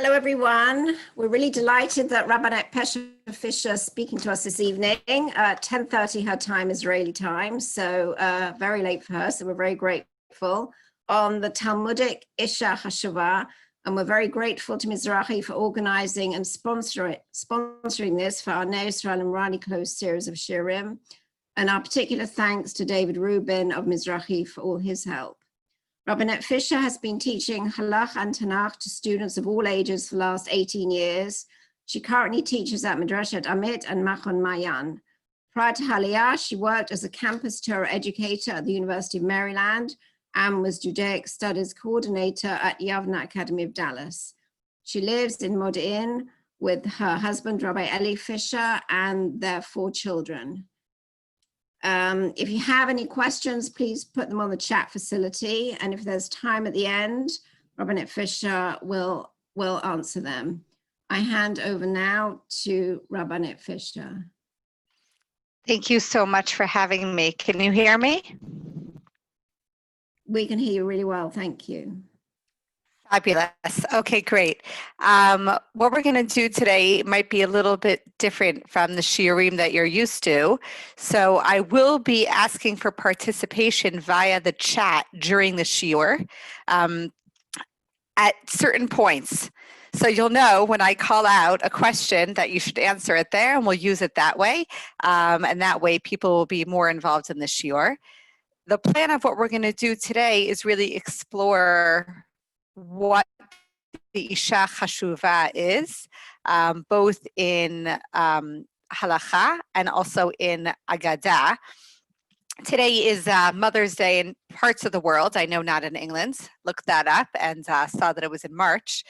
Hello, everyone. We're really delighted that Rabbanit Pesha Fischer is speaking to us this evening at 10:30 her time, Israeli time, so very late for her, so we're very grateful, on the Talmudic Isha Chashuva, and we're very grateful to Mizrahi for organizing and sponsoring this for our Neo Israel and Rani Close series of Shiurim, and our particular thanks to David Rubin of Mizrahi for all his help. Rabbanit Fischer has been teaching Halach and Tanakh to students of all ages for the last 18 years. She currently teaches at Midrashet Amit and Machon Mayan. Prior to Haliyah, she worked as a campus Torah educator at the University of Maryland and was Judaic Studies Coordinator at Yavna Academy of Dallas. She lives in Modi'in with her husband, Rabbi Eli Fischer, and their 4 children. If you have any questions, please put them on the chat facility. And if there's time at the end, Rabbanit Fischer will answer them. I hand over now to Rabbanit Fischer. Thank you so much for having me. Can you hear me? We can hear you really well. Thank you. Fabulous. Okay, great. What we're going to do today might be a little bit different from the shiurim that you're used to. So I will be asking for participation via the chat during the shiur at certain points. So you'll know when I call out a question that you should answer it there, and we'll use it that way. And that way people will be more involved in the shiur. The plan of what we're going to do today is really explore what the Isha Chashuva is, both in halacha and also in Agadah. Today is Mother's Day in parts of the world. I know not in England. Looked that up and saw that it was in March.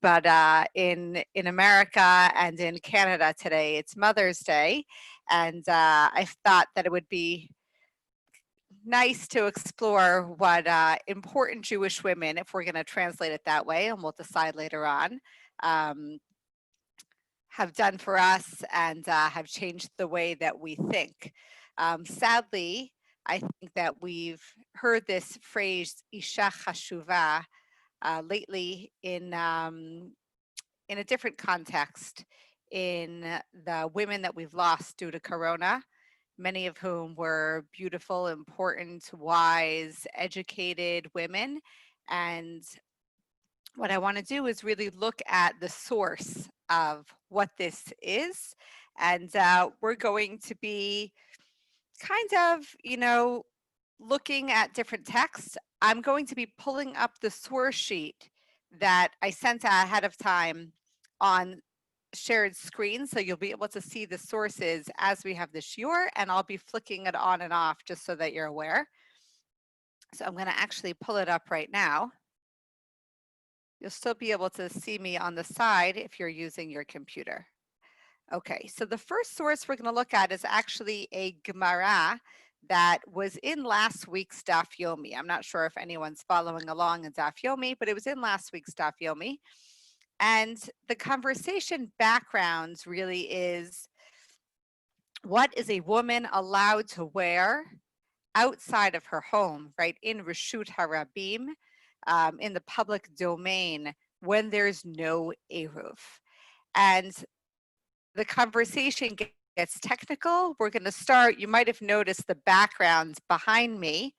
But in America and in Canada today, it's Mother's Day. And I thought that it would be nice to explore what important Jewish women, if we're going to translate it that way, and we'll decide later on, have done for us and have changed the way that we think. Sadly, I think that we've heard this phrase Isha Chashuva lately in a different context, in the women that we've lost due to Corona, many of whom were beautiful, important, wise, educated women. And what I want to do is really look at the source of what this is. And we're going to be kind of, looking at different texts. I'm going to be pulling up the source sheet that I sent ahead of time on shared screen, so you'll be able to see the sources as we have the shiur, and I'll be flicking it on and off just so that you're aware. So I'm going to actually pull it up right now. You'll still be able to see me on the side if you're using your computer. Okay, so the first source we're going to look at is actually a Gemara that was in last week's Daf Yomi. I'm not sure if anyone's following along in Daf Yomi, but it was in last week's Daf Yomi. And the conversation background really is, what is a woman allowed to wear outside of her home, right, in Reshut Harabim, in the public domain, when there's no Eruv? And the conversation gets technical. We're going to start, you might have noticed the background behind me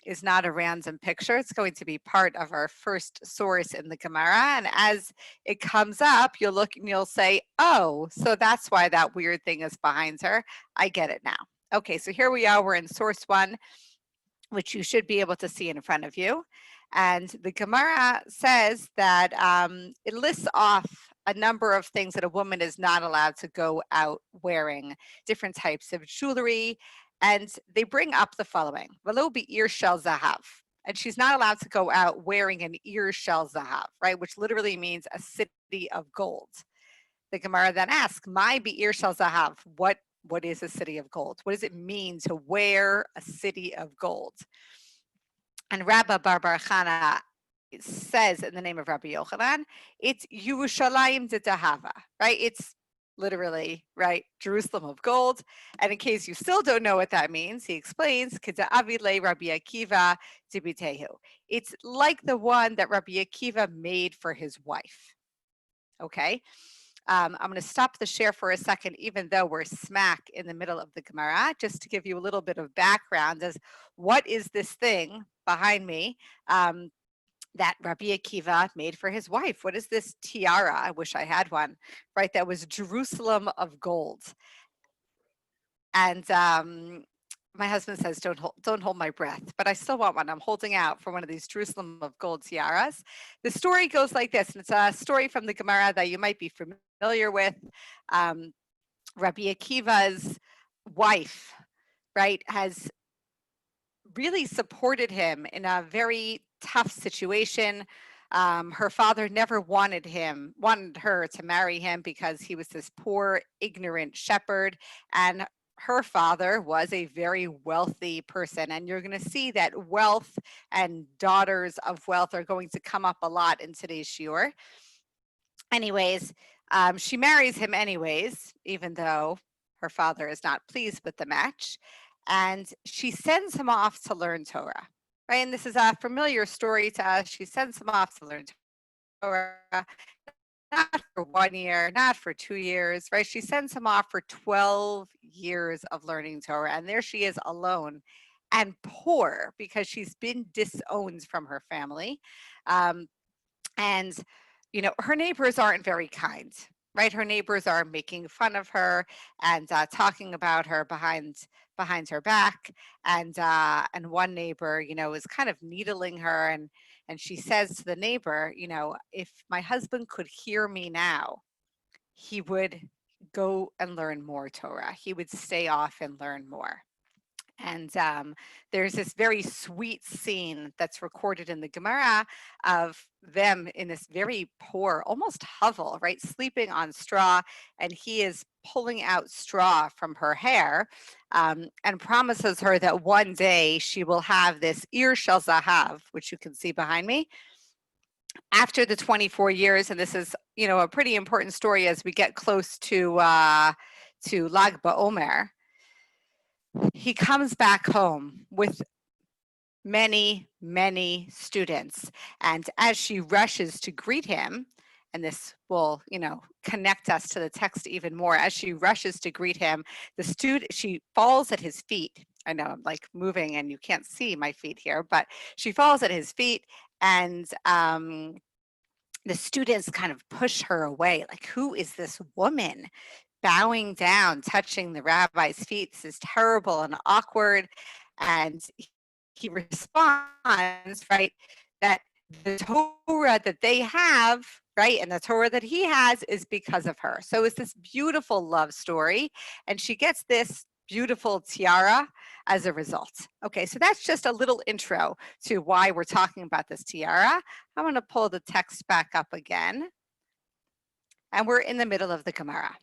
is not a random picture. It's going to be part of our first source in the Gemara. And as it comes up, you'll look and you'll say, oh, so that's why that weird thing is behind her. I get it now. Okay, so here we are. We're in source 1, which you should be able to see in front of you. And the Gemara says that it lists off a number of things that a woman is not allowed to go out wearing, different types of jewelry. And they bring up the following: Velo be'ir shel zahav. And she's not allowed to go out wearing an ir shel zahav, right? Which literally means a city of gold. The Gemara then asks, my be'ir shel zahav, what is a city of gold? What does it mean to wear a city of gold? And Rabba Bar Bar Chana says, in the name of Rabbi Yochanan, it's Yerushalayim de Tahava, right? It's literally, right? Jerusalem of gold. And in case you still don't know what that means, he explains, Keda'avile Rabbi Akiva Tibitehu. It's like the one that Rabbi Akiva made for his wife. Okay. I'm going to stop the share for a second, even though we're smack in the middle of the Gemara, just to give you a little bit of background as what is this thing behind me that Rabbi Akiva made for his wife? What is this tiara? I wish I had one, right? That was Jerusalem of gold. And my husband says, don't hold my breath, but I still want one. I'm holding out for one of these Jerusalem of gold tiaras. The story goes like this, and it's a story from the Gemara that you might be familiar with. Rabbi Akiva's wife, right, has really supported him in a very tough situation. Her father never wanted her to marry him because he was this poor, ignorant shepherd, and her father was a very wealthy person. And you're going to see that wealth and daughters of wealth are going to come up a lot in today's shiur. Anyways, she marries him anyways, even though her father is not pleased with the match. And she sends him off to learn Torah, right? And this is a familiar story to us. She sends him off to learn Torah, not for 1 year, not for 2 years, right? She sends him off for 12 years of learning Torah. And there she is alone and poor because she's been disowned from her family. And, you know, her neighbors aren't very kind, right? Her neighbors are making fun of her and talking about her behind her back. And one neighbor, you know, is kind of needling her. And she says to the neighbor, you know, if my husband could hear me now, he would go and learn more Torah. He would stay off and learn more. And there's this very sweet scene that's recorded in the Gemara of them in this very poor, almost hovel, right, sleeping on straw, and he is pulling out straw from her hair and promises her that one day she will have this Ir Shel Zahav, which you can see behind me, after the 24 years. And this is, you know, a pretty important story as we get close to Lag BaOmer. He comes back home with many, many students. And as she rushes to greet him, and this will, you know, connect us to the text even more, as she rushes to greet him, she falls at his feet. I know I'm like moving and you can't see my feet here, but she falls at his feet, and the students kind of push her away. Like, who is this woman bowing down, touching the rabbi's feet? This is terrible and awkward. And he responds, right, that the Torah that they have, right, and the Torah that he has is because of her. So it's this beautiful love story. And she gets this beautiful tiara as a result. Okay, so that's just a little intro to why we're talking about this tiara. I'm going to pull the text back up again. And we're in the middle of the Gemara.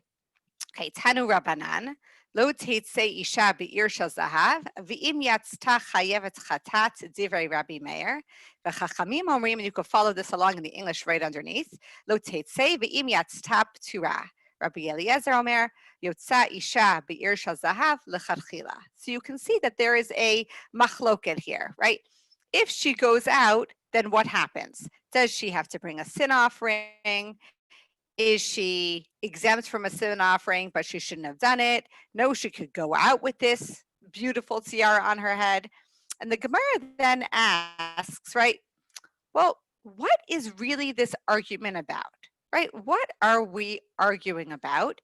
Okay, Tanu Rabbanan, lo teitze isha be'ir shel zahav, v'im yatzta chayevet chatat divrei Rabbi Meir, v'chachamim omrim, and you can follow this along in the English right underneath, lo teitze v'im yatzta p'tura. Rabbi Eliezer Omer, yotza isha be'ir shel zahav lechatchila. So you can see that there is a machloket here, right? If she goes out, then what happens? Does she have to bring a sin offering? Is she exempt from a sin offering, but she shouldn't have done it? No, she could go out with this beautiful tiara on her head. And the Gemara then asks, right, well, what is really this argument about, right? What are we arguing about?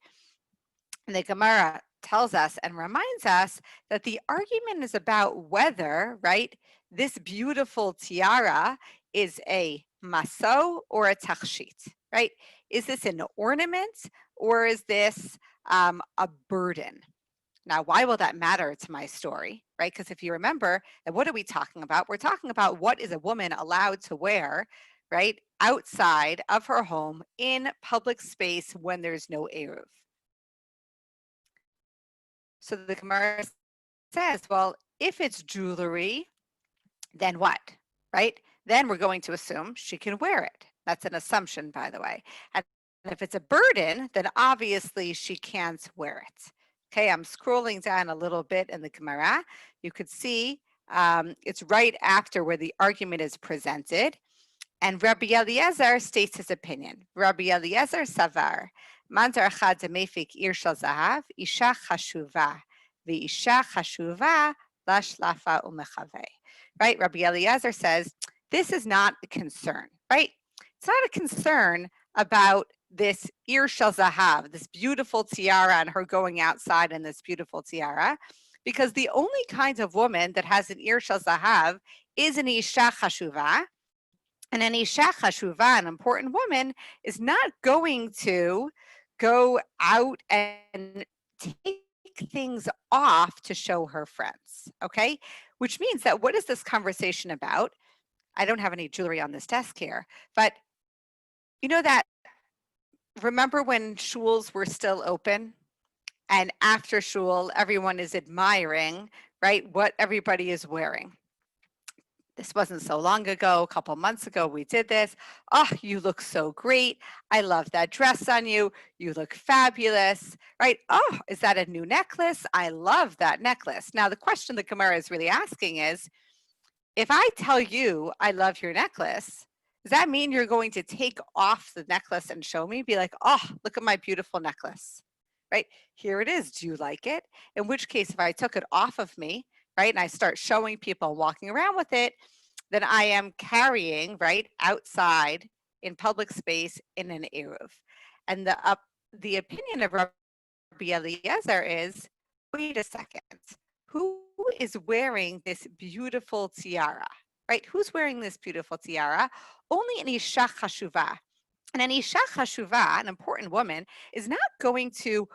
And the Gemara tells us and reminds us that the argument is about whether, right, this beautiful tiara is a maso or a tachshit, right? Is this an ornament or is this a burden? Now, why will that matter to my story, right? Because if you remember, what are we talking about? We're talking about what is a woman allowed to wear, right, outside of her home in public space when there's no eruv. So the Gemara says, well, if it's jewelry, then what, right? Then we're going to assume she can wear it. That's an assumption, by the way. And if it's a burden, then obviously she can't wear it. Okay, I'm scrolling down a little bit in the Gemara. You could see it's right after where the argument is presented. And Rabbi Eliezer states his opinion. Rabbi Eliezer savar, mantar chad demefik ir shel zahav, isha chashuva, v'isha chashuva lashlafa umechaveh. Right, Rabbi Eliezer says, this is not a concern, right? It's not a concern about this ir shel zahav, this beautiful tiara, and her going outside in this beautiful tiara, because the only kind of woman that has an ir shel zahav is an isha chashuva. And an Isha Chashuva, an important woman, is not going to go out and take things off to show her friends, okay? Which means that what is this conversation about? I don't have any jewelry on this desk here, but you know that, remember when shuls were still open? And after shul, everyone is admiring, right, what everybody is wearing. This wasn't so long ago, a couple months ago, we did this. Oh, you look so great. I love that dress on you. You look fabulous, right? Oh, is that a new necklace? I love that necklace. Now, the question the Gemara is really asking is, if I tell you I love your necklace, does that mean you're going to take off the necklace and show me? Be like, oh, look at my beautiful necklace, right? Here it is. Do you like it? In which case, if I took it off of me, right, and I start showing people walking around with it, then I am carrying, right, outside in public space in an eruv. And the opinion of Rabbi Eliezer is, wait a second, who is wearing this beautiful tiara, right? Who's wearing this beautiful tiara? Only an Isha Chashuva. And an Isha Chashuva, an important woman, is not going to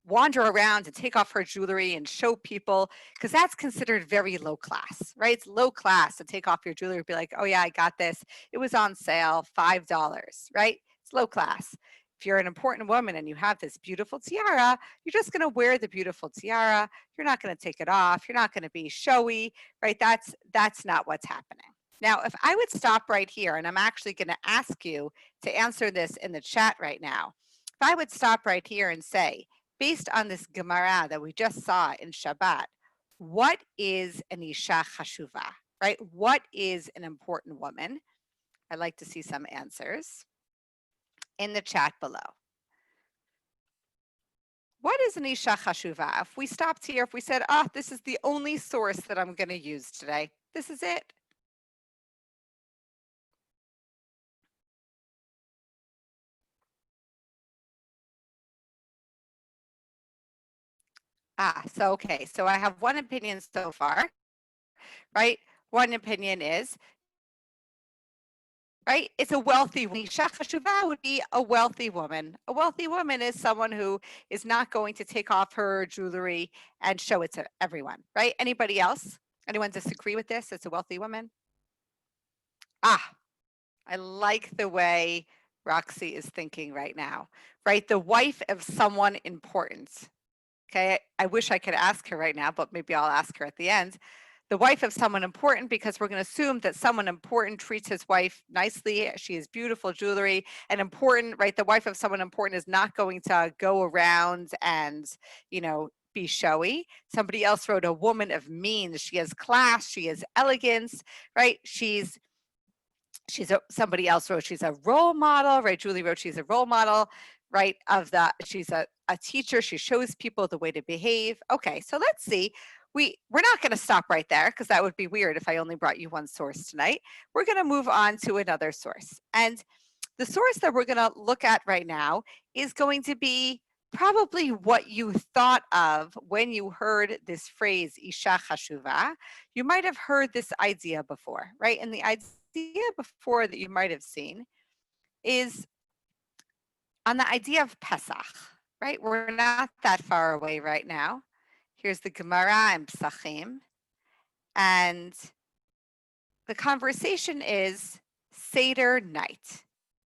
wander around and take off her jewelry and show people, because that's considered very low class, right? It's low class to take off your jewelry and be like, oh yeah, I got this. It was on sale, $5, right? It's low class. If you're an important woman and you have this beautiful tiara, you're just going to wear the beautiful tiara. You're not going to take it off. You're not going to be showy, right? That's not what's happening. Now, if I would stop right here, and I'm actually going to ask you to answer this in the chat right now. If I would stop right here and say, based on this Gemara that we just saw in Shabbat, what is an Isha Chashuva, right? What is an important woman? I'd like to see some answers in the chat below. What is an Isha Chashuva? If we stopped here, if we said, oh, this is the only source that I'm going to use today, this is it. Okay, so I have one opinion so far, right? One opinion is, right, it's a wealthy woman. Isha Chashuva would be a wealthy woman. A wealthy woman is someone who is not going to take off her jewelry and show it to everyone, right? Anybody else? Anyone disagree with this? It's a wealthy woman? I like the way Roxy is thinking right now, right? The wife of someone important. Okay, I wish I could ask her right now, but maybe I'll ask her at the end. The wife of someone important, because we're going to assume that someone important treats his wife nicely. She has beautiful jewelry and important, right? The wife of someone important is not going to go around and, you know, be showy. Somebody else wrote a woman of means. She has class. She has elegance, right? Somebody else wrote she's a role model, right? Julie wrote she's a role model, right? She's a teacher. She shows people the way to behave. Okay, so let's see. We're not going to stop right there, because that would be weird if I only brought you one source tonight. We're going to move on to another source. And the source that we're going to look at right now is going to be probably what you thought of when you heard this phrase, Isha Chashuva. You might have heard this idea before, right? And the idea before that you might have seen is on the idea of Pesach, right? We're not that far away right now. Here's the Gemara in Pesachim, and the conversation is Seder night.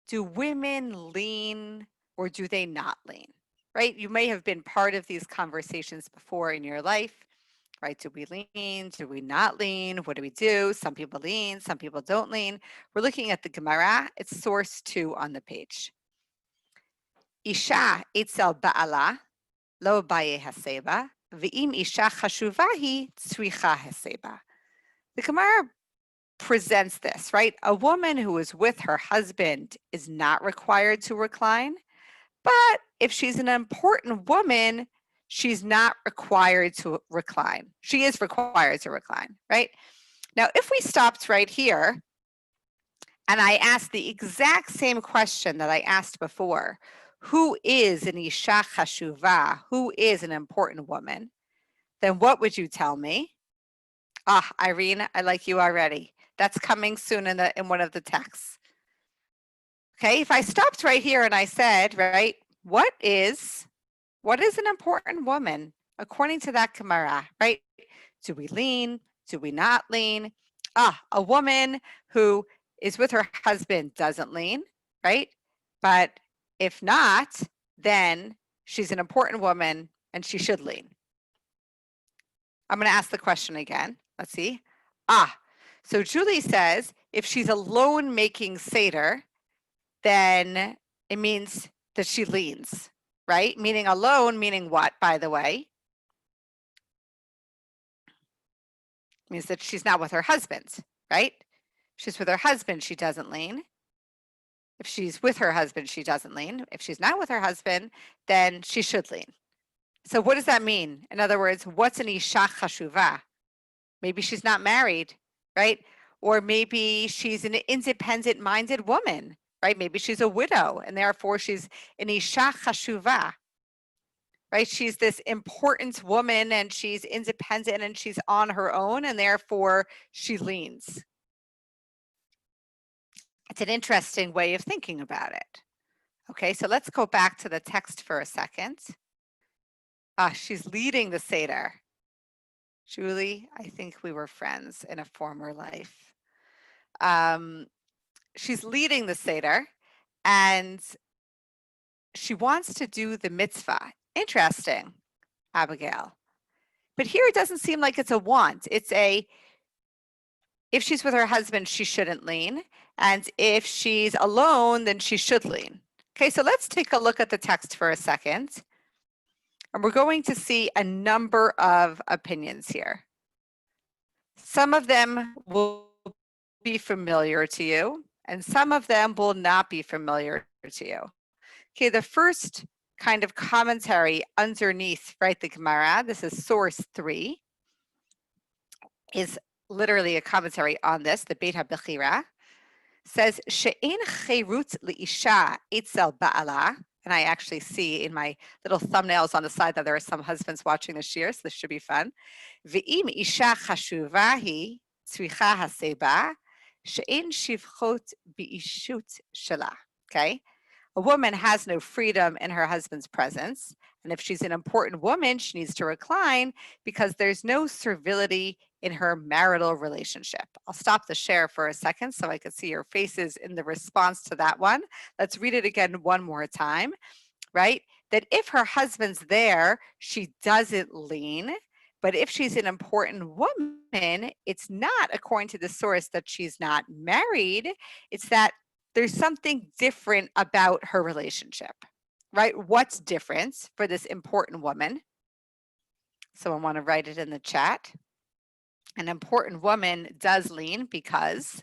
Do women lean or do they not lean, right? You may have been part of these conversations before in your life, right? Do we lean? Do we not lean? What do we do? Some people lean, some people don't lean. We're looking at the Gemara. It's source 2 on the page. Isha etzel ba'ala, lo baye haseba, ve'im isha chashuva hi tzricha haseba. The Gemara presents this, right? A woman who is with her husband is not required to recline, but if she's an important woman, she's not required to recline. She is required to recline, right? Now, if we stopped right here and I asked the exact same question that I asked before, who is an Isha Chashuva? Who is an important woman? Then what would you tell me? Ah, Irene, I like you already. That's coming soon in one of the texts. Okay, if I stopped right here and I said, right, what is an important woman according to that Gemara, right? Do we lean? Do we not lean? Ah, a woman who is with her husband doesn't lean, right? But if not, then she's an important woman and she should lean. I'm going to ask the question again. Let's see. Ah, so Julie says if she's alone making Seder, then it means that she leans, right? Meaning alone, meaning what, by the way? Means that she's not with her husband, right? If she's with her husband, she doesn't lean. If she's with her husband, she doesn't lean. If she's not with her husband, then she should lean. So what does that mean? In other words, what's an Isha Chashuva? Maybe she's not married, right? Or maybe she's an independent-minded woman, right? Maybe she's a widow, and therefore she's an Isha Chashuva, right? She's this important woman, and she's independent, and she's on her own, and therefore she leans. It's an interesting way of thinking about it. Okay, so let's go back to the text for a second. She's leading the Seder. Julie, I think we were friends in a former life. She's leading the Seder, and she wants to do the mitzvah. Interesting, Abigail. But here it doesn't seem like it's a want. It's a, if she's with her husband, she shouldn't lean. And if she's alone, then she should lean. Okay, so let's take a look at the text for a second. And we're going to see a number of opinions here. Some of them will be familiar to you, and some of them will not be familiar to you. Okay, the first kind of commentary underneath, right, the Gemara, this is source 3, is literally a commentary on this, the Beit HaBechira, says, She'en cherut li'isha etzel ba'ala, and I actually see in my little thumbnails on the side that there are some husbands watching this year, so this should be fun. Ve'im isha chashuva hi tzricha haseba, she'en shivchot bi'ishut shela. Okay? A woman has no freedom in her husband's presence, and if she's an important woman, she needs to recline because there's no servility in her marital relationship. I'll stop the share for a second so I can see your faces in the response to that one. Let's read it again one more time, right? That if her husband's there, she doesn't lean, but if she's an important woman, it's not, according to the source, that she's not married, it's that there's something different about her relationship, right? What's different for this important woman? Someone want to write it in the chat. An important woman does lean because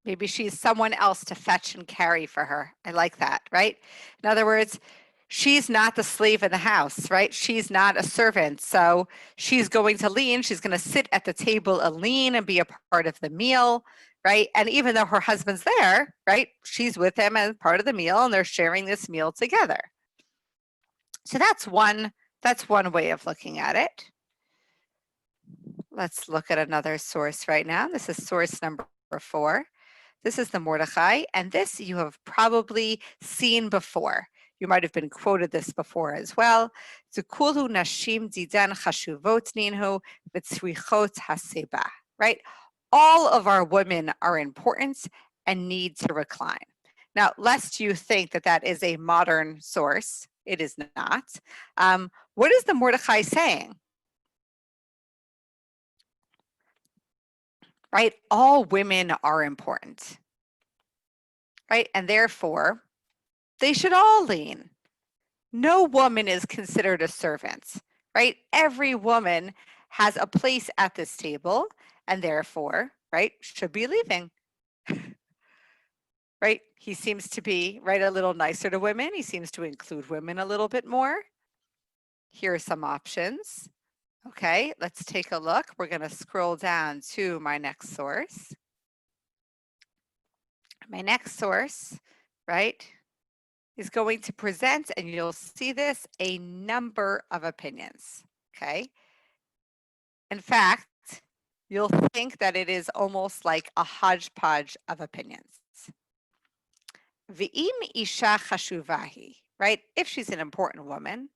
maybe she's someone else to fetch and carry for her. I like that, right? In other words, she's not the slave in the house, right? She's not a servant. So she's going to lean. She's going to sit at the table and lean and be a part of the meal, right? And even though her husband's there, right, she's with him as part of the meal and they're sharing this meal together. So that's one way of looking at it. Let's look at another source right now. This is source number 4. This is the Mordechai, and this you have probably seen before. You might have been quoted this before as well. Kulhu nashim didan chashuvot ninhu v'tzrichot haseba. Right? All of our women are important and need to recline. Now, lest you think that that is a modern source, it is not. What is the Mordechai saying? right? All women are important, right? And therefore, they should all lean. No woman is considered a servant, right? Every woman has a place at this table and therefore, right, should be leaving. Right? He seems to be, right, a little nicer to women. He seems to include women a little bit more. Here are some options. Okay, let's take a look. We're going to scroll down to my next source. My next source, right, is going to present, and you'll see this, a number of opinions. Okay. In fact, you'll think that it is almost like a hodgepodge of opinions. V'im Isha Chashuva, right? If she's an important woman,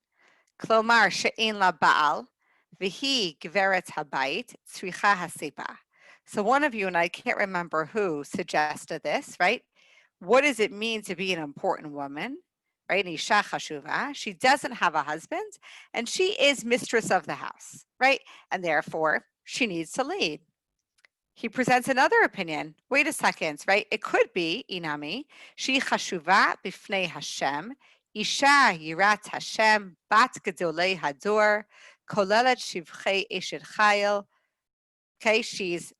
Klomar she'en la Baal, v'hi gveret habayit, tzricha hasiba. So one of you, and I can't remember who, suggested this, right? What does it mean to be an important woman? Right? Isha Chashuva. She doesn't have a husband, and she is mistress of the house, right? And therefore, she needs to lead. He presents another opinion. Wait a second, right? It could be, Inami, she chashuva bifnei Hashem, Isha yirat Hashem, bat gedolei hador, kolelet shivchei eshet chayil. Okay, she's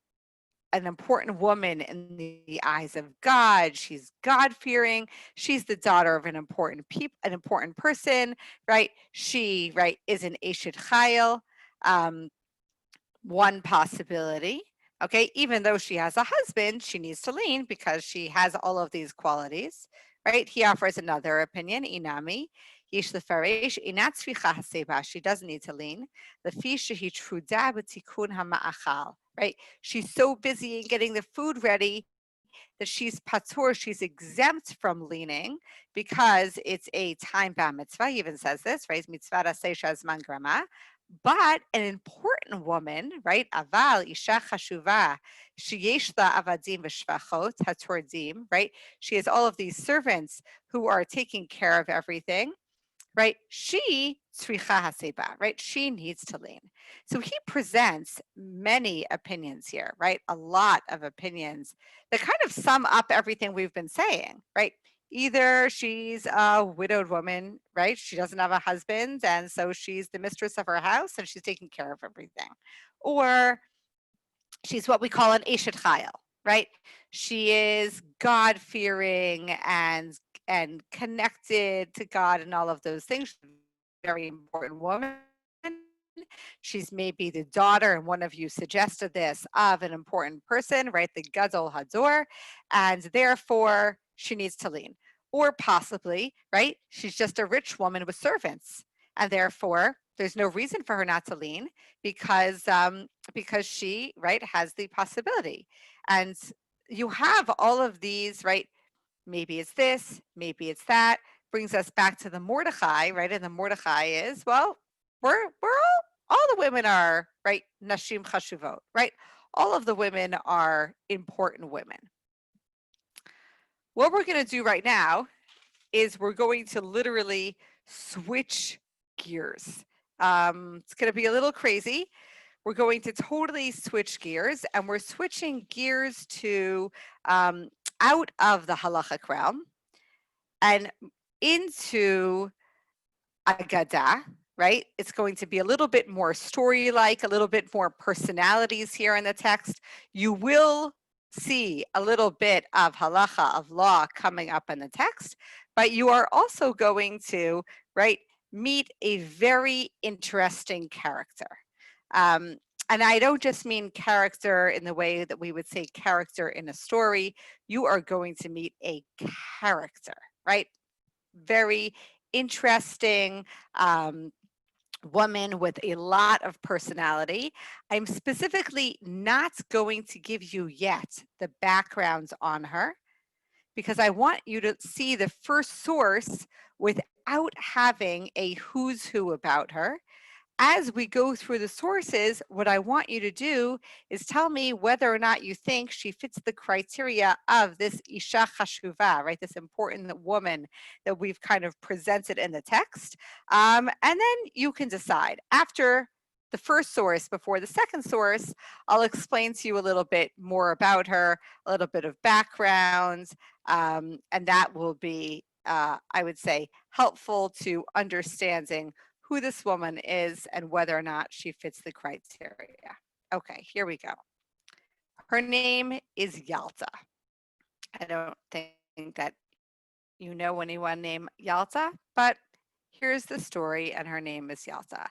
an important woman in the eyes of God. She's God-fearing. She's the daughter of an important person, right? She, right, is an eshet chayil. One possibility. Okay, even though she has a husband, she needs to lean because she has all of these qualities, right? He offers another opinion, Inami. Yesh lefaresh inat tzricha haseba. She doesn't need to lean. Lefi shehi truda b'tikun hama'achal, right? She's so busy in getting the food ready that she's patur, she's exempt from leaning because it's a time-bound mitzvah. He even says this, right? Mitzvah seisha zman grama. But an important woman, right? Aval Isha Chashuva, sheyesh la avadim v'shvachot hatordim, right? She has all of these servants who are taking care of everything, right? She tzricha haseba, right? She needs to lean. So he presents many opinions here, right? A lot of opinions that kind of sum up everything we've been saying, right? Either she's a widowed woman, right? She doesn't have a husband, and so she's the mistress of her house and she's taking care of everything. Or she's what we call an eshet chayil, right? She is God-fearing and connected to God and all of those things. She's a very important woman. She's maybe the daughter, and one of you suggested this, of an important person, right? The Gadol Hador, and therefore she needs to lean. Or possibly, right? She's just a rich woman with servants, and therefore there's no reason for her not to lean because she, right, has the possibility. And you have all of these, right? Maybe it's this, maybe it's that. Brings us back to the Mordechai, right? And the Mordechai is, well, we're all the women are, right? Nashim chashuvot, right? All of the women are important women. What we're going to do right now is we're going to literally switch gears. It's going to be a little crazy. We're going to totally switch gears, and we're switching gears to out of the halachic realm and into Agadah, right? It's going to be a little bit more story-like, a little bit more personalities here in the text. You will see a little bit of halacha, of law, coming up in the text, but you are also going to, right, meet a very interesting character. And I don't just mean character in the way that we would say character in a story. You are going to meet a character, right? Very interesting woman with a lot of personality. I'm specifically not going to give you yet the backgrounds on her because I want you to see the first source without having a who's who about her. As we go through the sources, what I want you to do is tell me whether or not you think she fits the criteria of this Isha Chashuva, right? This important woman that we've kind of presented in the text. And then you can decide after the first source before the second source, I'll explain to you a little bit more about her, a little bit of background, and that will be, I would say, helpful to understanding who this woman is and whether or not she fits the criteria. Okay, here we go. Her name is Yalta. I don't think that you know anyone named Yalta, but here's the story, and her name is Yalta.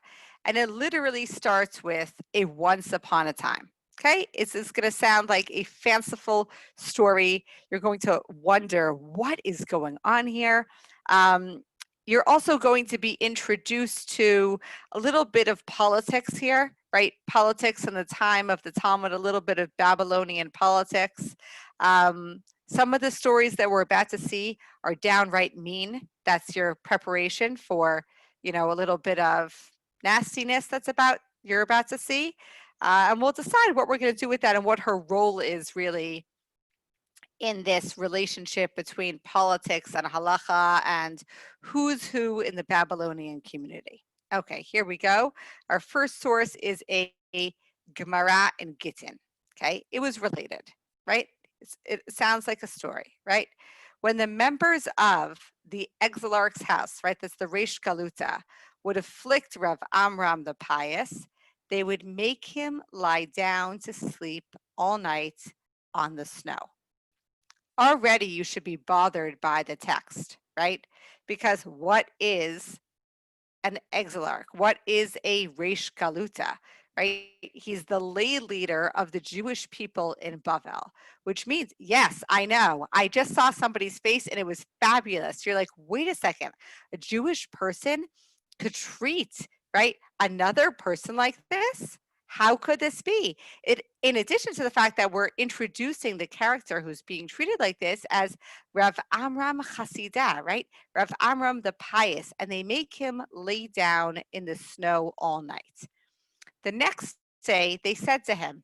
And it literally starts with a once upon a time. Okay, it's going to sound like a fanciful story. You're going to wonder what is going on here. You're also going to be introduced to a little bit of politics here, right? Politics in the time of the Talmud, a little bit of Babylonian politics. Some of the stories that we're about to see are downright mean. That's your preparation for, a little bit of nastiness you're about to see. And we'll decide what we're going to do with that and what her role is really in this relationship between politics and halacha and who's who in the Babylonian community. Okay, here we go. Our first source is a Gemara in Gittin. Okay, it was related, right? It sounds like a story, right? When the members of the exilarch's house, right, that's the Reish Galuta, would afflict Rav Amram the pious, they would make him lie down to sleep all night on the snow. Already you should be bothered by the text, right? Because what is an exilarch? What is a Reish Galuta, right? He's the lay leader of the Jewish people in Bavel, which means, yes, I know. I just saw somebody's face and it was fabulous. You're like, wait a second, a Jewish person could treat, right, another person like this? How could this be? In addition to the fact that we're introducing the character who's being treated like this as Rav Amram Chasida, right? Rav Amram the pious, and they make him lay down in the snow all night. The next day, they said to him,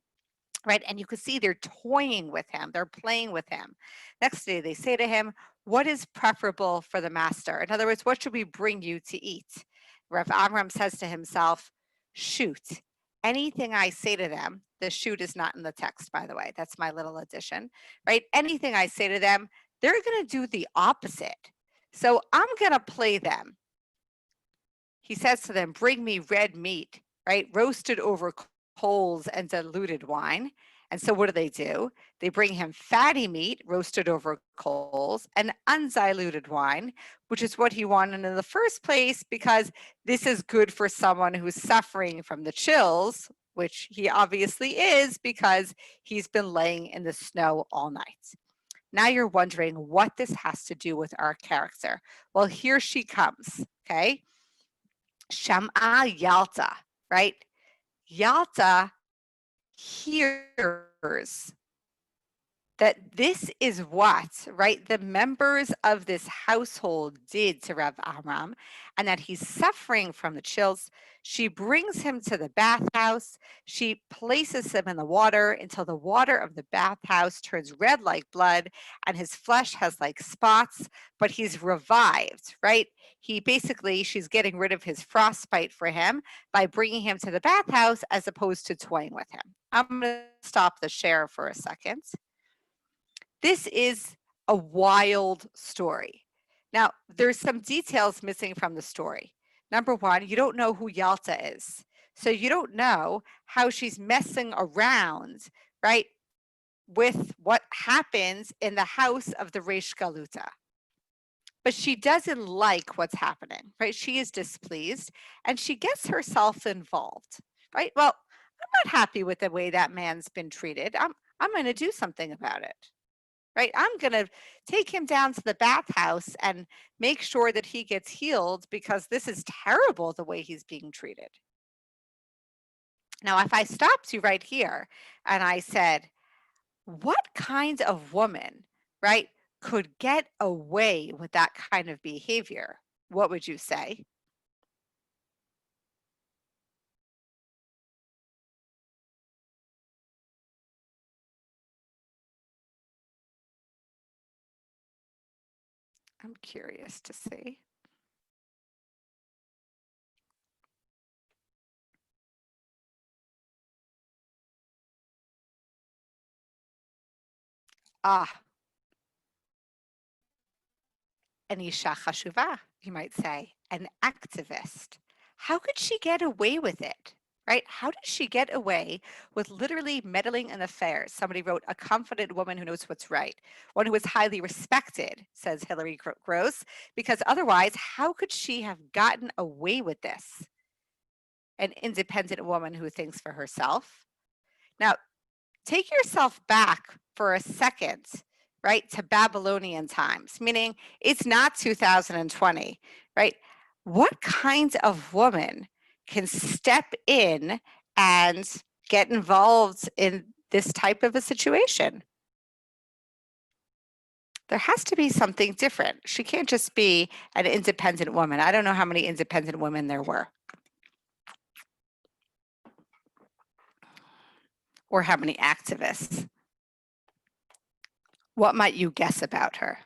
right, and you can see they're toying with him, they're playing with him. Next day, they say to him, what is preferable for the master? In other words, what should we bring you to eat? Rav Amram says to himself, shoot. Anything I say to them, the shoot is not in the text, by the way. That's my little addition, right? Anything I say to them, they're going to do the opposite. So I'm going to play them. He says to them, bring me red meat, right? Roasted over coals and diluted wine. And so what do? They bring him fatty meat roasted over coals and undiluted wine, which is what he wanted in the first place, because this is good for someone who's suffering from the chills, which he obviously is because he's been laying in the snow all night. Now you're wondering what this has to do with our character. Well, here she comes, okay? Sham'a Yalta, right? Yalta hears that this is what, right, the members of this household did to Rav Amram, and that he's suffering from the chills. She brings him to the bathhouse. She places him in the water until the water of the bathhouse turns red like blood and his flesh has like spots, but he's revived, right? She's getting rid of his frostbite for him by bringing him to the bathhouse as opposed to toying with him. I'm going to stop the share for a second. This is a wild story. Now, there's some details missing from the story. Number one, you don't know who Yalta is. So you don't know how she's messing around, right, with what happens in the house of the Reish Galuta. But she doesn't like what's happening, right? She is displeased and she gets herself involved, right? Well, I'm not happy with the way that man's been treated. I'm going to do something about it. Right? I'm going to take him down to the bathhouse and make sure that he gets healed because this is terrible the way he's being treated. Now, if I stopped you right here and I said, what kind of woman, right, could get away with that kind of behavior? What would you say? I'm curious to see. An Isha Chashuva, you might say, an activist. How could she get away with it? Right? How did she get away with literally meddling in affairs? Somebody wrote, a confident woman who knows what's right, one who is highly respected, says Hillary Gross, because otherwise, how could she have gotten away with this? An independent woman who thinks for herself. Now, take yourself back for a second, right, to Babylonian times, meaning it's not 2020, right? What kind of woman can step in and get involved in this type of a situation? There has to be something different. She can't just be an independent woman. I don't know how many independent women there were, or how many activists. What might you guess about her?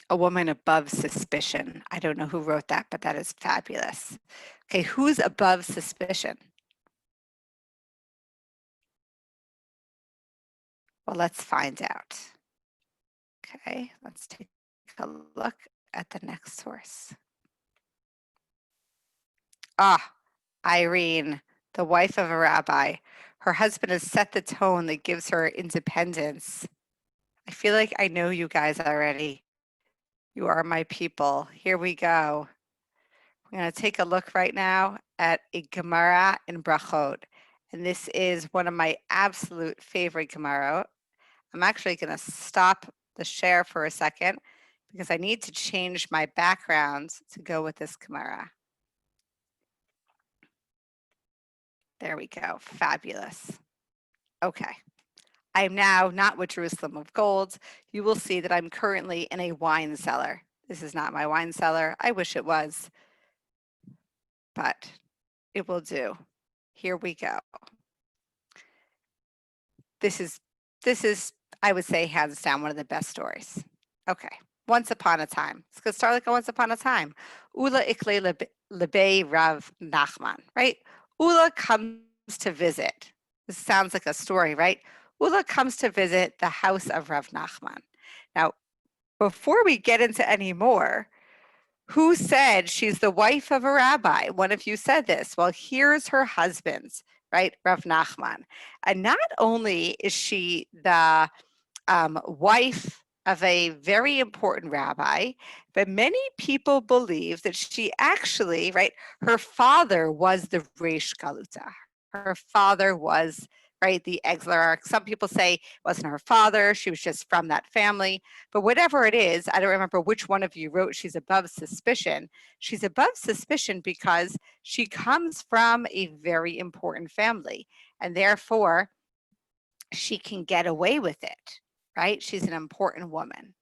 A woman above suspicion. I don't know who wrote that, but that is fabulous. Okay, who's above suspicion? Well, let's find out. Okay, let's take a look at the next source. Irene, the wife of a rabbi. Her husband has set the tone that gives her independence. I feel like I know you guys already. You are my people. Here we go. We're going to take a look right now at a Gemara in Brachot. And this is one of my absolute favorite Gemara. I'm actually going to stop the share for a second because I need to change my background to go with this Gemara. There we go. Fabulous. Okay. I am now not with Jerusalem of Gold. You will see that I'm currently in a wine cellar. This is not my wine cellar. I wish it was, but it will do. Here we go. This is, I would say, hands down, one of the best stories. Okay. Once upon a time. It's going to start like a once upon a time. Ula ikle lebe Rav Nachman, right? Ula comes to visit. This sounds like a story, right? Ula comes to visit the house of Rav Nachman. Now, before we get into any more, who said she's the wife of a rabbi? One of you said this. Well, here's her husband, right? Rav Nachman. And not only is she the wife of a very important rabbi, but many people believe that she actually, right, her father was the Reish Galuta. Her father was, right, the exarch. Some people say it wasn't her father, she was just from that family. But whatever it is, I don't remember which one of you wrote she's above suspicion. She's above suspicion because she comes from a very important family, and therefore she can get away with it. Right? She's an important woman,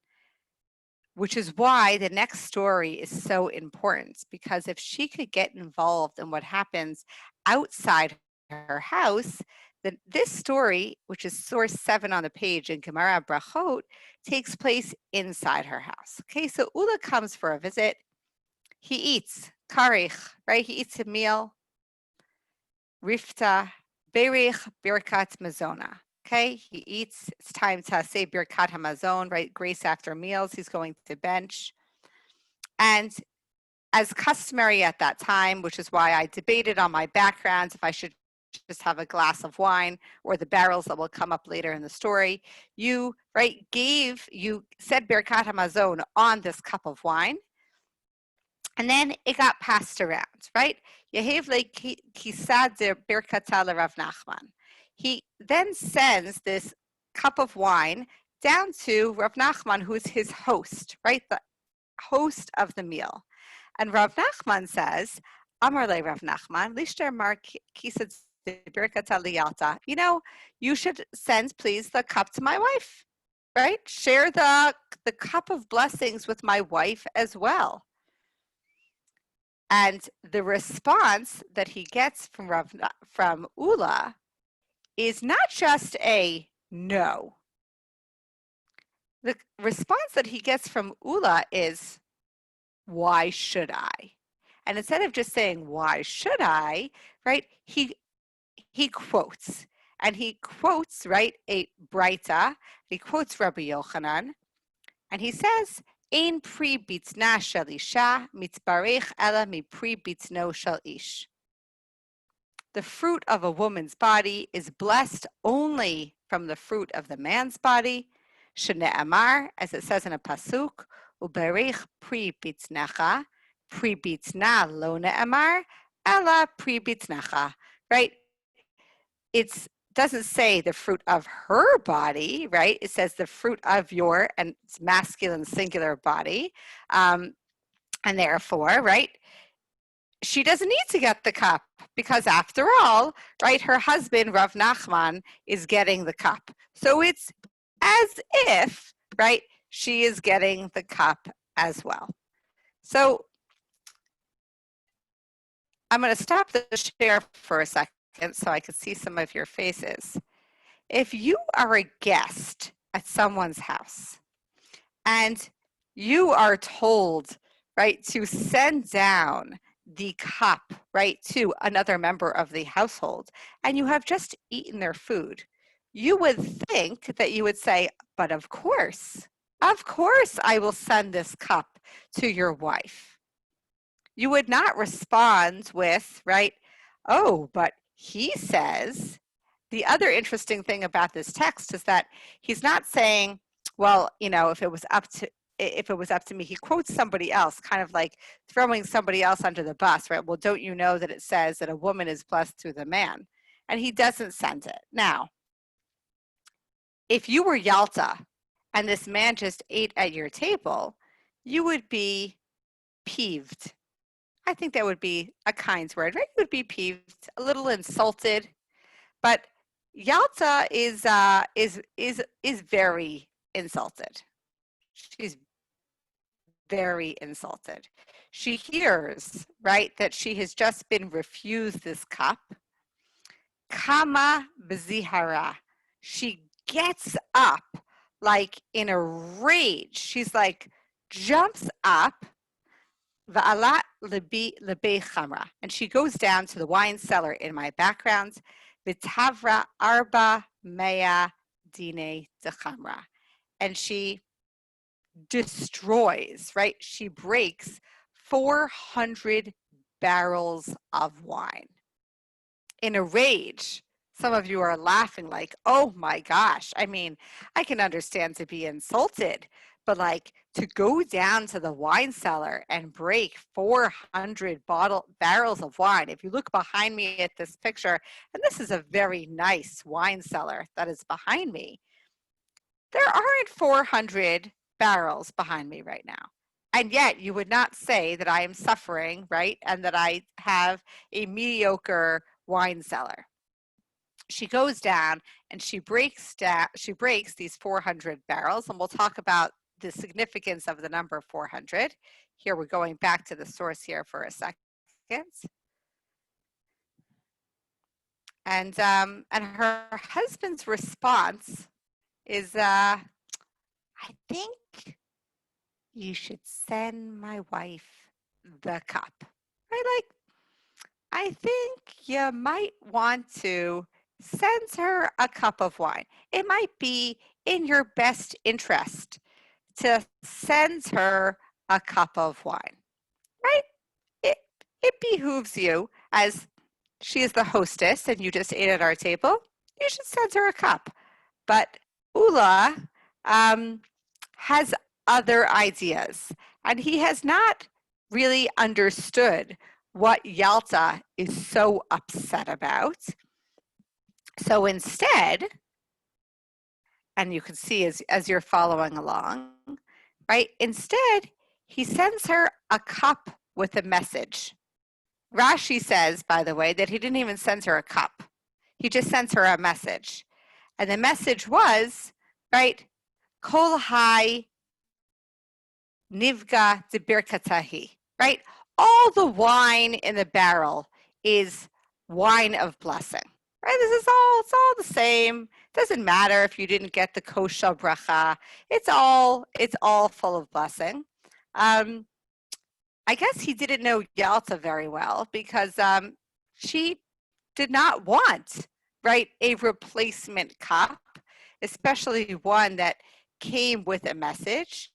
which is why the next story is so important, because if she could get involved in what happens outside her house, then this story, which is source 7 on the page in Gemara Brachot, takes place inside her house. Okay, so Ula comes for a visit. He eats karich, right? He eats a meal. Rifta, berich, birkat mazona. Okay, he eats. It's time to say Birkat Hamazon, right? Grace after meals. He's going to bench. And as customary at that time, which is why I debated on my background if I should just have a glass of wine or the barrels that will come up later in the story, you, right, you said Birkat Hamazon on this cup of wine. And then it got passed around, right? Yehev le kisad de Birkata le Rav Nachman. He then sends this cup of wine down to Rav Nachman, who's his host, right? The host of the meal. And Rav Nachman says, Amar le Rav Nachman, Lishter mar kisad de Birkata liyata. You know, you should send, please, the cup to my wife, right? Share the cup of blessings with my wife as well. And the response that he gets from Ula is not just a no. The response that he gets from Ula is, why should I? And instead of just saying, why should I, right, he quotes. And he quotes, right, a Braita. He quotes Rabbi Yochanan, and he says, "Ein pri bitna shel isha mitzbarech ela mi pri bitno shel ish." The fruit of a woman's body is blessed only from the fruit of the man's body. Shne'amar, as it says in a pasuk, uberich pri bitnacha, pri bitna lo ne'amar, ela pri bitnacha. Right? It doesn't say the fruit of her body, right? It says the fruit of your, and it's masculine singular body. And therefore, right, she doesn't need to get the cup because after all, right, her husband, Rav Nachman, is getting the cup. So it's as if, right, she is getting the cup as well. So I'm going to stop the share for a second so I can see some of your faces. If you are a guest at someone's house and you are told, right, to send down the cup, right, to another member of the household, and you have just eaten their food, you would think that you would say, but of course I will send this cup to your wife. You would not respond with, right, oh, but he says. The other interesting thing about this text is that he's not saying, well, you know, if it was up to me, he quotes somebody else, kind of like throwing somebody else under the bus, right? Well, don't you know that it says that a woman is blessed through the man? And he doesn't send it. Now, if you were Yalta and this man just ate at your table, you would be peeved. I think that would be a kind word, right? You would be peeved, a little insulted, but Yalta is very insulted. She's very insulted. She hears, right, that she has just been refused this cup. Kama b'zihara. She gets up like in a rage. She's like, jumps up, va'ala lebi chamra. And she goes down to the wine cellar in my background, v'tavra arba mea dine de chamra. And she destroys, right? She breaks 400 barrels of wine. In a rage, some of you are laughing like, oh my gosh. I mean, I can understand to be insulted, but like to go down to the wine cellar and break 400 barrels of wine. If you look behind me at this picture, and this is a very nice wine cellar that is behind me, there aren't 400 barrels behind me right now. And yet you would not say that I am suffering, right? And that I have a mediocre wine cellar. She goes down and she breaks these 400 barrels, and we'll talk about the significance of the number 400. Here we're going back to the source here for a second. And her husband's response is, I think you should send my wife the cup. Right? Like, I think you might want to send her a cup of wine. It might be in your best interest to send her a cup of wine, right? It behooves you, as she is the hostess and you just ate at our table, you should send her a cup. But Ula has other ideas, and he has not really understood what Yalta is so upset about. So instead, and you can see as you're following along, right? Instead, he sends her a cup with a message. Rashi says, by the way, that he didn't even send her a cup. He just sends her a message. And the message was, right, Kol hai nivga de birkatahi, right? All the wine in the barrel is wine of blessing, right? It's all the same. Doesn't matter if you didn't get the kosher bracha. It's all full of blessing. I guess he didn't know Yalta very well because she did not want right, a replacement cup, especially one that came with a message.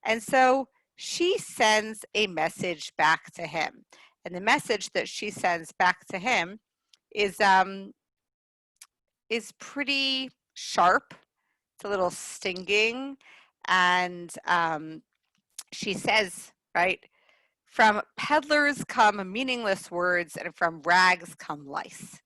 And so she sends a message back to him. And the message that she sends back to him is pretty sharp. It's a little stinging. And she says, right, from peddlers come meaningless words, and from rags come lice.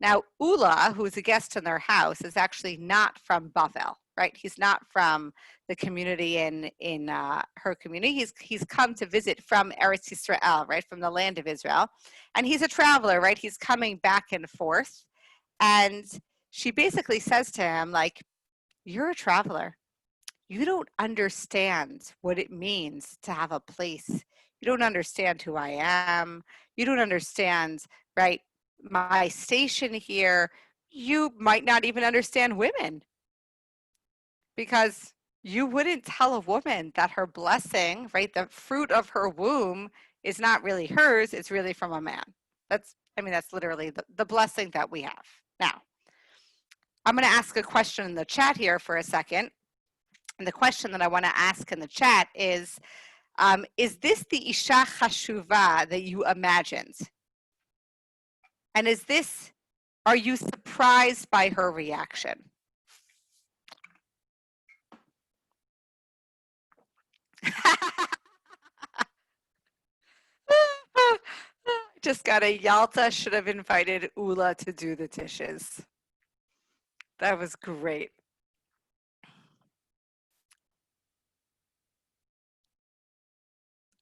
Now, Ula, who's a guest in their house, is actually not from Bavel, right? He's not from the community in her community. He's come to visit from Eretz Yisrael, right, from the land of Israel. And he's a traveler, right? He's coming back and forth. And she basically says to him, like, you're a traveler. You don't understand what it means to have a place. You don't understand who I am. You don't understand, right, my station here. You might not even understand women, because you wouldn't tell a woman that her blessing, right, the fruit of her womb is not really hers, it's really from a man. That's literally the blessing that we have. Now, I'm going to ask a question in the chat here for a second. And the question that I want to ask in the chat is this the Isha Chashuva that you imagined? And are you surprised by her reaction? Just got a Yalta should have invited Ula to do the dishes. That was great.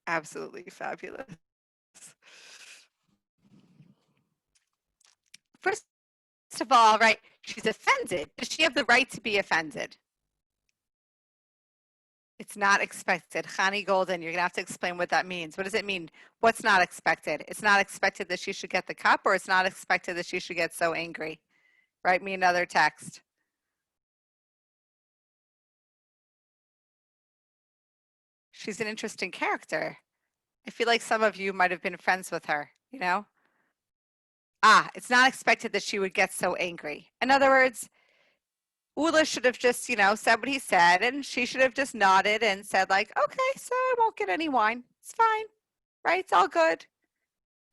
Absolutely fabulous. First of all, right, she's offended. Does she have the right to be offended? It's not expected. Chani Golden, you're going to have to explain what that means. What does it mean? What's not expected? It's not expected that she should get the cup, or it's not expected that she should get so angry. Write me another text. She's an interesting character. I feel like some of you might have been friends with her, you know? It's not expected that she would get so angry. In other words, Ula should have just, said what he said, and she should have just nodded and said, like, okay, so I won't get any wine. It's fine, right? It's all good.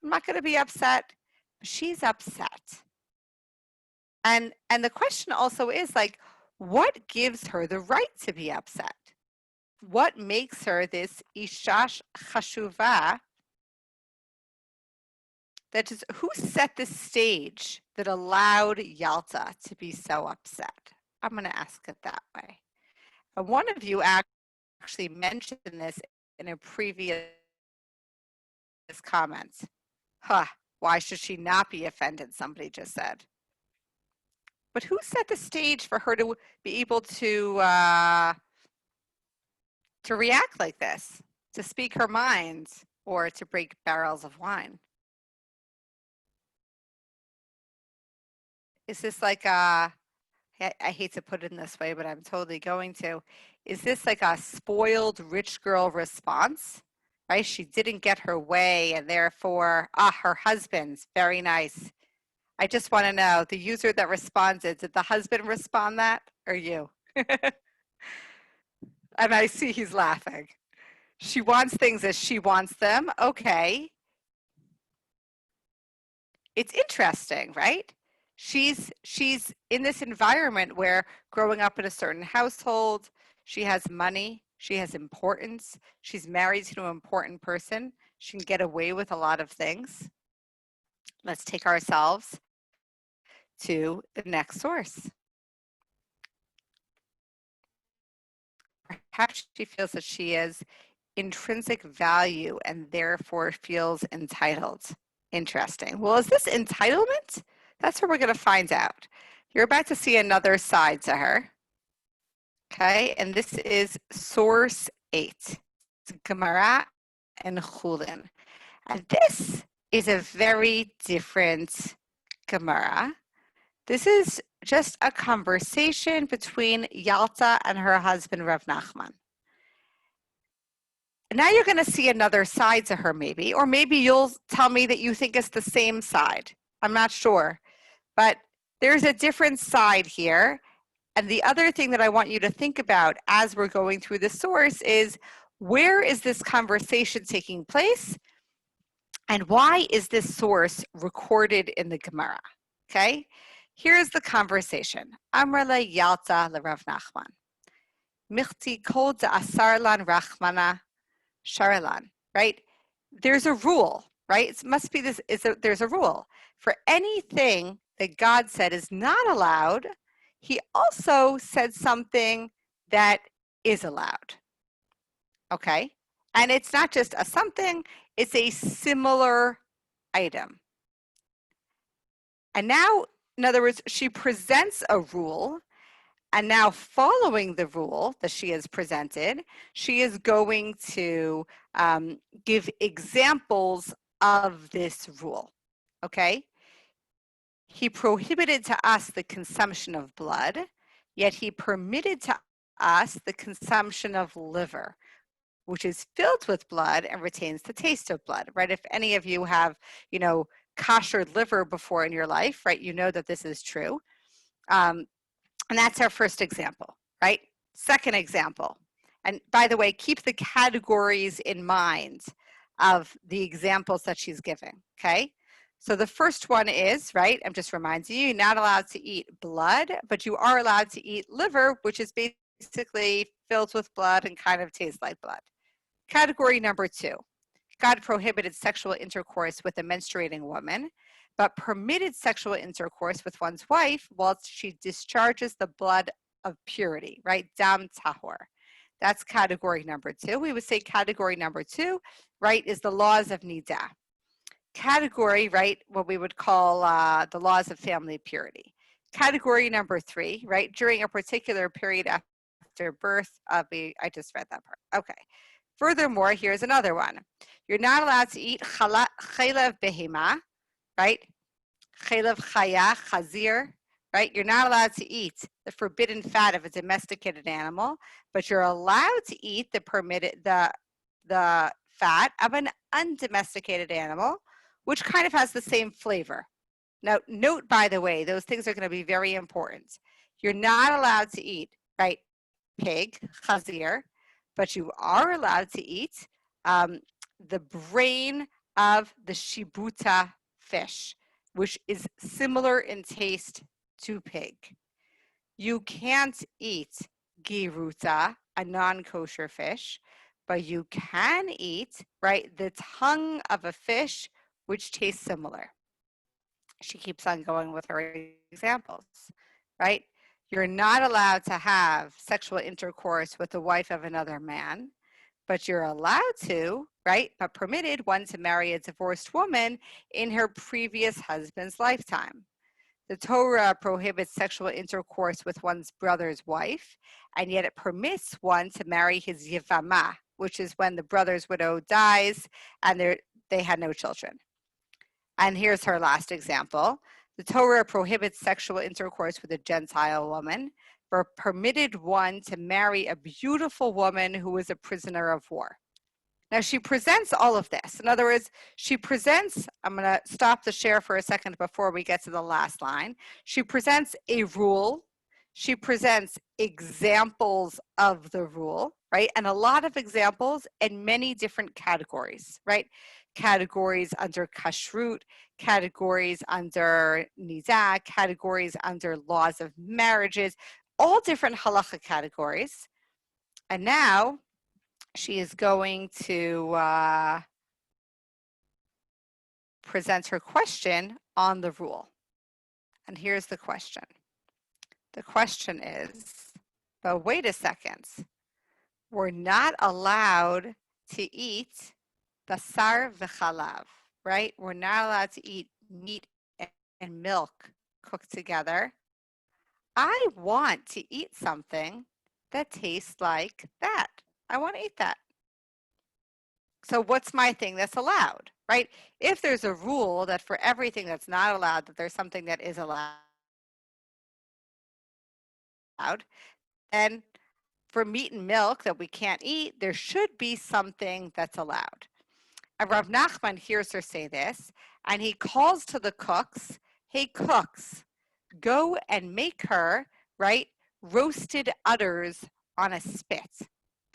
I'm not going to be upset. She's upset. And the question also is, like, what gives her the right to be upset? What makes her this Isha Chashuva? That is, who set the stage that allowed Yalta to be so upset? I'm going to ask it that way. And one of you actually mentioned this in a previous comment. Why should she not be offended? Somebody just said. But who set the stage for her to be able to react like this, to speak her mind, or to break barrels of wine? Is this like I hate to put it in this way, but I'm totally going to. Is this like a spoiled rich girl response? Right? She didn't get her way, and therefore, her husband's very nice. I just want to know, the user that responded, did the husband respond that, or you? And I see he's laughing. She wants things as she wants them. Okay. It's interesting, right? She's in this environment where growing up in a certain household, she has money, she has importance, she's married to an important person, she can get away with a lot of things. Let's take ourselves to the next source. Perhaps she feels that she has intrinsic value and therefore feels entitled. Interesting. Well, is this entitlement? That's what we're going to find out. You're about to see another side to her. Okay, and this is source 8. It's Gemara and Chulin. And this is a very different Gemara. This is just a conversation between Yalta and her husband, Rav Nachman. Now you're going to see another side to her, maybe, or maybe you'll tell me that you think it's the same side. I'm not sure. But there's a different side here. And the other thing that I want you to think about as we're going through the source is, where is this conversation taking place? And why is this source recorded in the Gemara? Okay, here's the conversation. Amra le Yalta le Rav Nachman. Michti kol de asarlan rachmana sharalan, right? There's a rule, right? It must be this, there's a rule. For anything that God said is not allowed, he also said something that is allowed. Okay? And it's not just a something, it's a similar item. And now, in other words, she presents a rule, and now following the rule that she has presented, she is going to give examples of this rule. Okay? He prohibited to us the consumption of blood, yet he permitted to us the consumption of liver, which is filled with blood and retains the taste of blood, right? If any of you have, koshered liver before in your life, right, you know that this is true. And that's our first example, right? Second example. And by the way, keep the categories in mind of the examples that she's giving, okay? So the first one is, right, I'm just reminding you, you're not allowed to eat blood, but you are allowed to eat liver, which is basically filled with blood and kind of tastes like blood. Category number 2, God prohibited sexual intercourse with a menstruating woman, but permitted sexual intercourse with one's wife whilst she discharges the blood of purity, right? Dam tahor. That's category number 2. We would say category number 2, right, is the laws of nidah. Category, right, what we would call the laws of family purity. Category number 3, right, during a particular period after birth, I just read that part. Okay. Furthermore, here's another one. You're not allowed to eat chaylev behema, right? Chaylev chaya, chazir, right? You're not allowed to eat the forbidden fat of a domesticated animal, but you're allowed to eat the fat of an undomesticated animal, which kind of has the same flavor. Now, note, by the way, those things are going to be very important. You're not allowed to eat, right, pig, chazir, but you are allowed to eat the brain of the shibuta fish, which is similar in taste to pig. You can't eat giruta, a non-kosher fish, but you can eat, right, the tongue of a fish, which tastes similar. She keeps on going with her examples, right? You're not allowed to have sexual intercourse with the wife of another man, but you're allowed to, right, but permitted one to marry a divorced woman in her previous husband's lifetime. The Torah prohibits sexual intercourse with one's brother's wife, and yet it permits one to marry his yivama, which is when the brother's widow dies and they had no children. And here's her last example. The Torah prohibits sexual intercourse with a Gentile woman, but permitted one to marry a beautiful woman who was a prisoner of war. Now she presents all of this. In other words, she presents, I'm going to stop the share for a second before we get to the last line. She presents a rule. She presents examples of the rule, right? And a lot of examples in many different categories, right? Categories under kashrut, categories under nidah, categories under laws of marriages, all different halacha categories. And now she is going to present her question on the rule. And here's the question. The question is, but wait a second. We're not allowed to eat basar v'chalav, right? We're not allowed to eat meat and milk cooked together. I want to eat something that tastes like that. I want to eat that. So what's my thing that's allowed, right? If there's a rule that for everything that's not allowed, that there's something that is allowed, then for meat and milk that we can't eat, there should be something that's allowed. And Rav Nachman hears her say this, and he calls to the cooks, hey cooks, go and make her, right, roasted udders on a spit,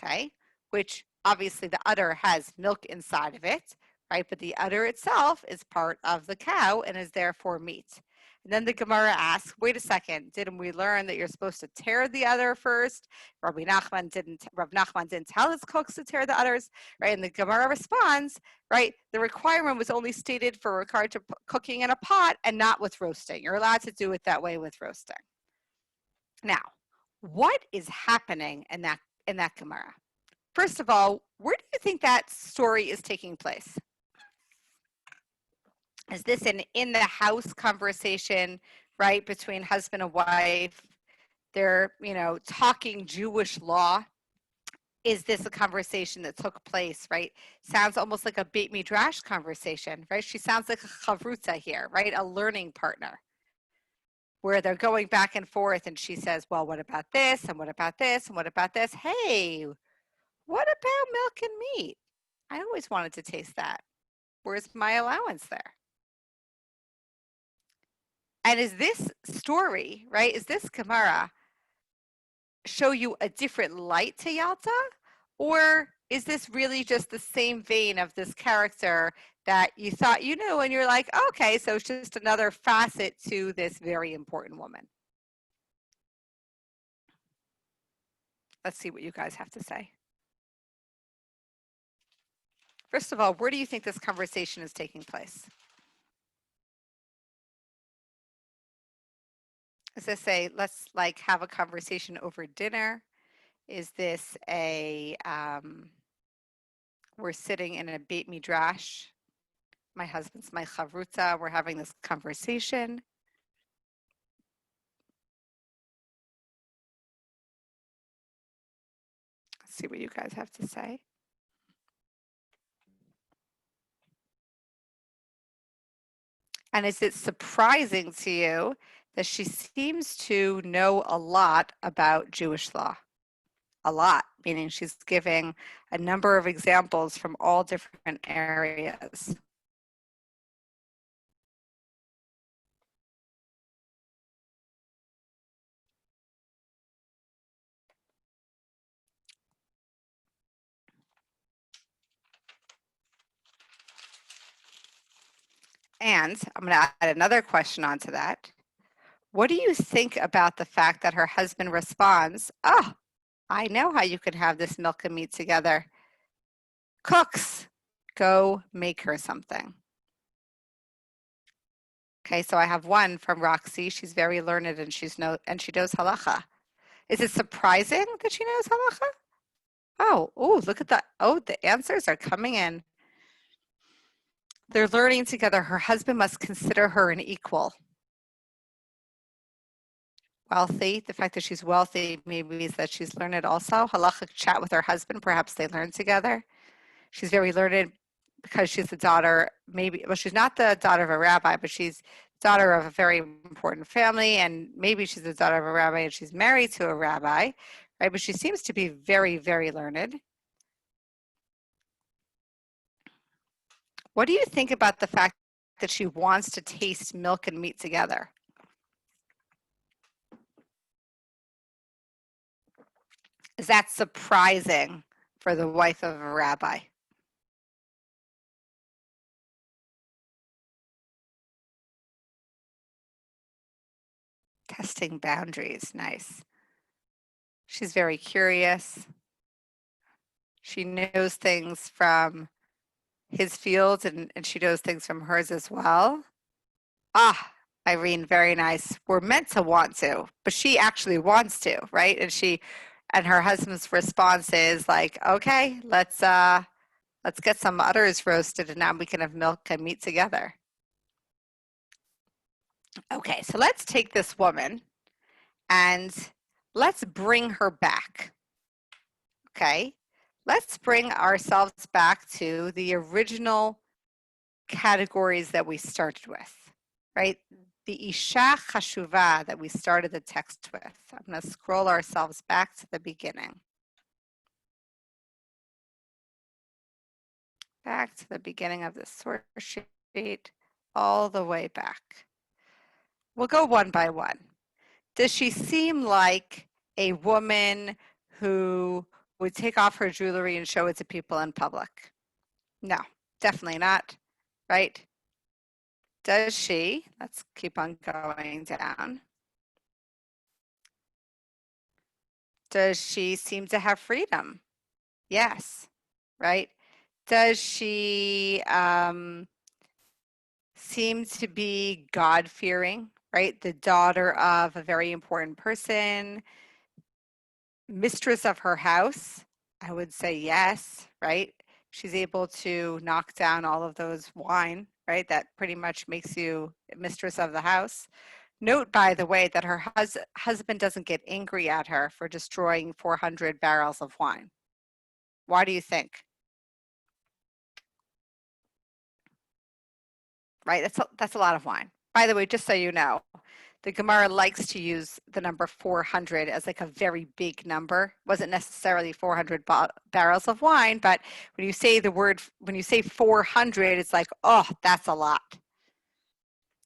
okay, which obviously the udder has milk inside of it, right, but the udder itself is part of the cow and is therefore meat. And then the Gemara asks, wait a second, didn't we learn that you're supposed to tear the udder first? Rav Nachman didn't tell his cooks to tear the udders, right? And the Gemara responds, right, the requirement was only stated for regard to cooking in a pot and not with roasting. You're allowed to do it that way with roasting. Now, what is happening in that Gemara? First of all, where do you think that story is taking place? Is this an in the house conversation, right, between husband and wife? They're, talking Jewish law. Is this a conversation that took place, right? Sounds almost like a Beit Midrash conversation, right? She sounds like a chavruta here, right? A learning partner where they're going back and forth and she says, well, what about this? And what about this? And what about this? Hey, what about milk and meat? I always wanted to taste that. Where's my allowance there? And is this story, right? Is this Gemara show you a different light to Yalta? Or is this really just the same vein of this character that you thought you knew and you're like, okay, so it's just another facet to this very important woman? Let's see what you guys have to say. First of all, where do you think this conversation is taking place? Is this let's have a conversation over dinner? Is this we're sitting in a Beit Midrash? My husband's my chavruta. We're having this conversation. Let's see what you guys have to say. And is it surprising to you that she seems to know a lot about Jewish law? A lot, meaning she's giving a number of examples from all different areas. And I'm going to add another question onto that. What do you think about the fact that her husband responds, oh, I know how you can have this milk and meat together. Cooks, go make her something. Okay, so I have one from Roxy. She's very learned and she knows halacha. Is it surprising that she knows halacha? Oh, look at that. Oh, the answers are coming in. They're learning together. Her husband must consider her an equal. Wealthy, the fact that she's wealthy maybe means that she's learned also. Halachic chat with her husband, perhaps they learn together. She's very learned because she's the daughter, she's not the daughter of a rabbi, but she's daughter of a very important family, and maybe she's the daughter of a rabbi and she's married to a rabbi, right? But she seems to be very, very learned. What do you think about the fact that she wants to taste milk and meat together? Is that surprising for the wife of a rabbi? Testing boundaries, nice. She's very curious. She knows things from his field and she knows things from hers as well. Ah, Irene, very nice. We're meant to want to, but she actually wants to, right? And her husband's response is like, okay, let's get some udders roasted and now we can have milk and meat together. Okay, so let's take this woman and let's bring her back. Okay, let's bring ourselves back to the original categories that we started with, right? The Isha Chashuva that we started the text with. I'm going to scroll ourselves back to the beginning. Back to the beginning of the source sheet, all the way back. We'll go one by one. Does she seem like a woman who would take off her jewelry and show it to people in public? No, definitely not, right? Does she, let's keep on going down. Does she seem to have freedom? Yes, right? Does she seem to be God-fearing, right? The daughter of a very important person, mistress of her house? I would say yes, right? She's able to knock down all of those wine, right? That pretty much makes you mistress of the house. Note, by the way, that her husband doesn't get angry at her for destroying 400 barrels of wine. Why do you think? Right, that's a lot of wine. By the way, just so you know, the Gemara likes to use the number 400 as like a very big number. It wasn't necessarily 400 barrels of wine, but when you say 400, it's like, oh, that's a lot.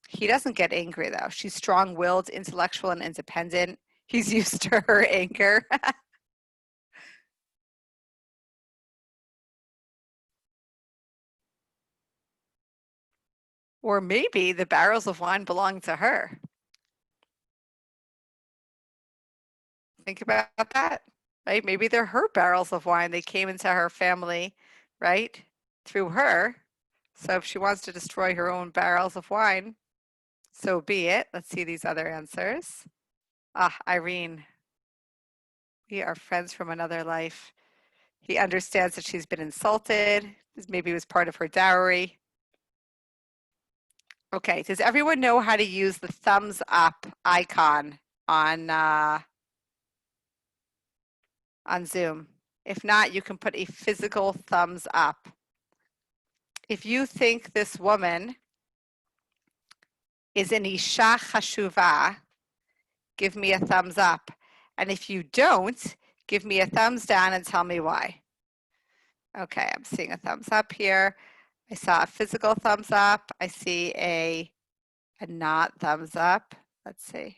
He doesn't get angry though. She's strong-willed, intellectual, and independent. He's used to her anger. Or maybe the barrels of wine belong to her. Think about that, right? Maybe they're her barrels of wine. They came into her family, right, through her. So if she wants to destroy her own barrels of wine, so be it. Let's see these other answers. Irene, we are friends from another life. He understands that she's been insulted. This maybe was part of her dowry. Okay, does everyone know how to use the thumbs up icon on Zoom? If not, you can put a physical thumbs up. If you think this woman is an Isha Chashuva, give me a thumbs up. And if you don't, give me a thumbs down and tell me why. Okay, I'm seeing a thumbs up here. I saw a physical thumbs up. I see a not thumbs up. Let's see.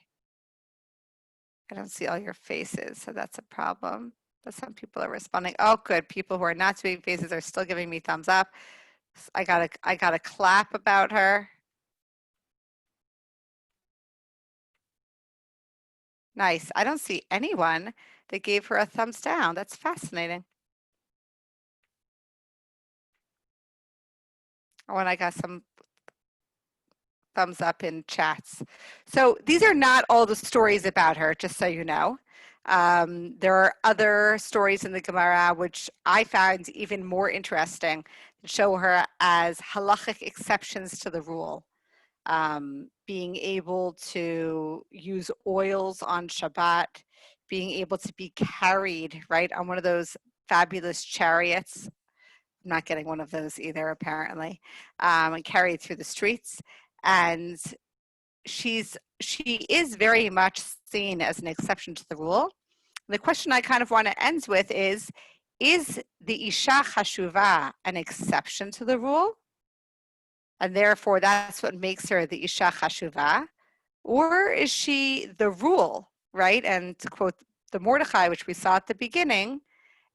I don't see all your faces, so that's a problem. But some people are responding. Oh, good. People who are not doing faces are still giving me thumbs up. I got a clap about her. Nice. I don't see anyone that gave her a thumbs down. That's fascinating. Oh, and I got some thumbs up in chats. So these are not all the stories about her, just so you know. There are other stories in the Gemara which I found even more interesting, that show her as halachic exceptions to the rule. Being able to use oils on Shabbat, being able to be carried, right, on one of those fabulous chariots. I'm not getting one of those either, apparently, and carried through the streets. And she is very much seen as an exception to the rule. The question I kind of want to end with is the Isha Chashuva an exception to the rule? And therefore, that's what makes her the Isha Chashuva? Or is she the rule, right? And to quote the Mordechai, which we saw at the beginning,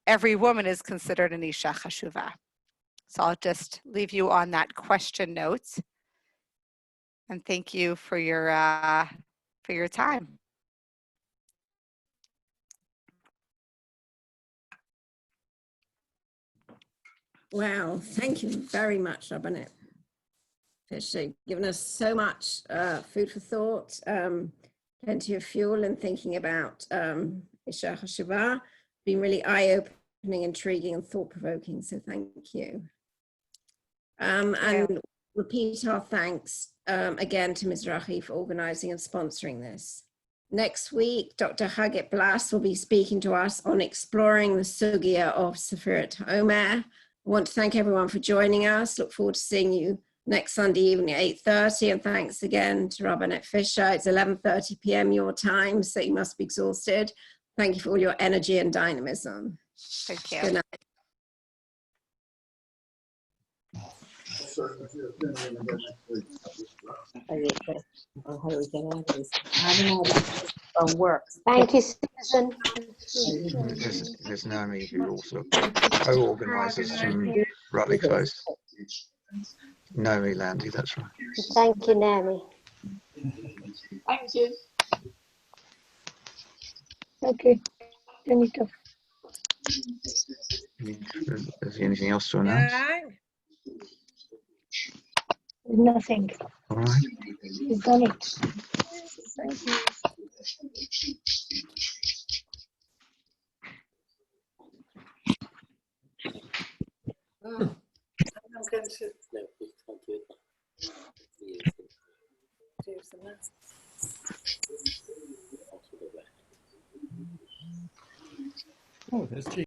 every woman is considered an Isha Chashuva. So I'll just leave you on that question note. And thank you for your time. Wow, thank you very much, Rabbanit Pesha. Given us so much food for thought, plenty of fuel in thinking about Isha Chashuva. Been really eye-opening, intriguing, and thought-provoking. So thank you. And repeat our thanks again to Mizrahi for organizing and sponsoring this. Next week, Dr. Hagit Blas will be speaking to us on exploring the sugya of Sefirat Omer. I want to thank everyone for joining us. Look forward to seeing you next Sunday evening at 8:30. And thanks again to Rabbanit Pesha. It's 11:30 p.m. your time, so you must be exhausted. Thank you for all your energy and dynamism. Thank you. Good night. How do we get out of this? I don't know how it works. Thank you, Susan. There's Naomi who also co-organises some rally close. Naomi Landy, that's right. Thank you, Naomi. Thank you. Okay, Anita. Is there anything else to announce? Nothing. All right. You've done it. Thank you. I'm going to do some maths. Oh, there's